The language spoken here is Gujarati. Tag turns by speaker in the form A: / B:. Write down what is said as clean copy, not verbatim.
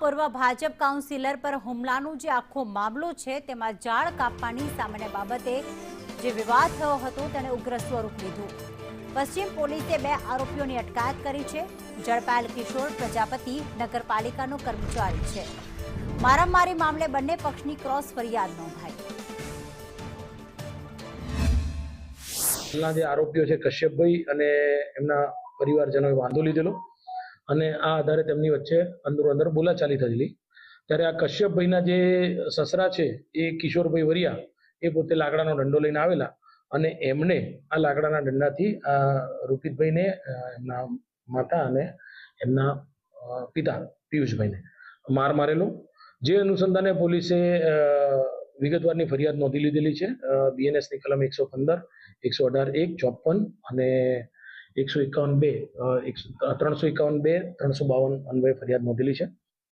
A: પૂર્વ ભાજપ કાઉન્સિલર પર હુમલાનો જે આખો મામલો છે તેમાં ઝાડ કાપવાની સામાન્ય બાબતે જે વિવાદ થયો હતો તેને ઉગ્ર સ્વરૂપ લીધું। પશ્ચિમ પોલીસે 2 આરોપીઓની અટકાયત કરી છે। ઝડપાયેલ કિશોર પ્રજાપતિ નગરપાલિકાનો કર્મચારી છે। મારામારી મામલે બંને પક્ષની ક્રોસ ફરિયાદ નોંધાઈ।
B: જે આરોપીઓ છે કશ્યપભાઈ અને એમના પરિવારજનોએ વાંધો લીધેલો અને આ આધારે તેમની વચ્ચે અંદર બોલાચાલી થયેલી। ત્યારે આ કશ્યપભાઈના જે સસરા છે એ કિશોરભાઈ વરિયા એ પોતે લાકડાનો દંડો લઈને આવેલા અને એમને આ લાકડાના દંડાથી રૂપિતભાઈને, એમના માતા અને એમના પિતા પિયુષભાઈને માર મારેલો। જે અનુસંધાને પોલીસે વિગતવારની ફરિયાદ નોંધી લીધેલી છે। બીએનએસની કલમ 115, 118(1), 54 અને 151(2), 351(2), 352 અન્વયે ફરિયાદ નોંધેલી છે।